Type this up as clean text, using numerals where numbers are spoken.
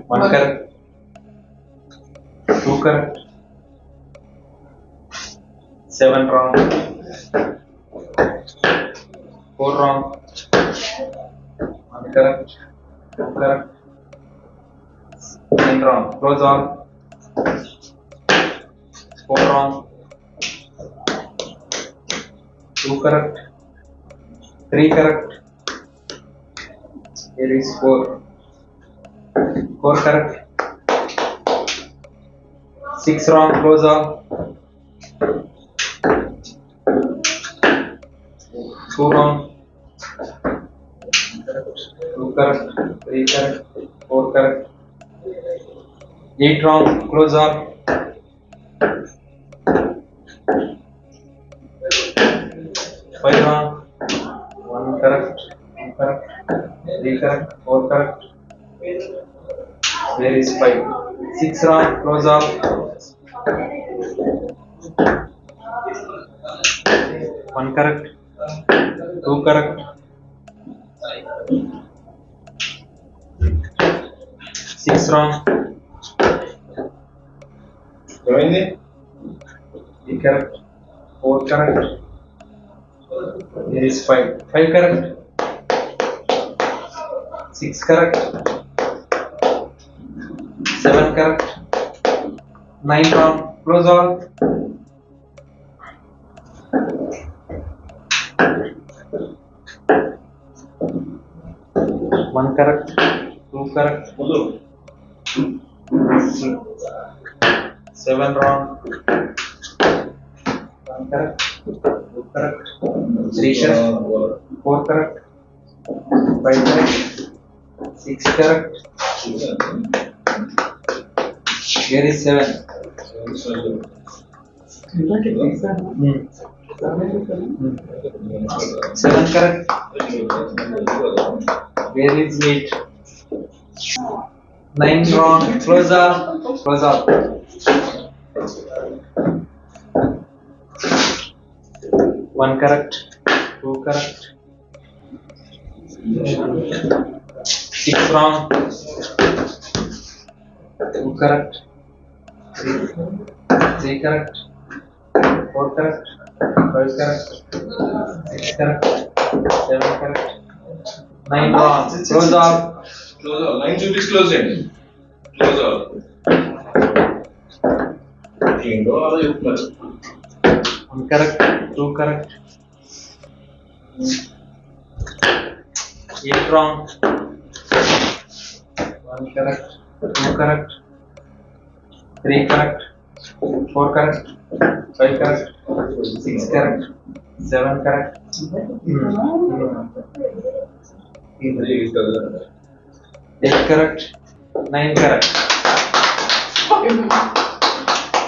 One correct. Two correct. Seven wrong. Four wrong. One correct. Two correct. Nine wrong. Close all. Four wrong. Two correct. Three correct. Here is four. Four correct. Six wrong. Close all. Two wrong. Two correct. Three correct. Four correct. Eight wrong. Close all. Five wrong. One correct. Two correct. Three correct. Four correct. There is five. Six wrong. Close all. One correct. Two correct. Six wrong. Three correct. Four correct. There is five. Five correct. Six correct. Seven correct. Nine wrong. Close all. One correct. Two correct. Seven wrong. One correct. Two correct. Three correct. Four correct. Five correct. Six correct. Here is seven. Seven correct. Where is eight? Nine wrong. Close up. Close up. One correct. Two correct. Six wrong. Two correct. Three correct. Four correct. Five correct. Six correct. Seven correct. Nine wrong. Close all. Close all. 9 should be closed end. Close all. One correct. Two correct. Eight wrong. One correct. Two correct. Three correct. Four correct. Five correct. Six correct. Seven correct. Eight correct. Nine correct.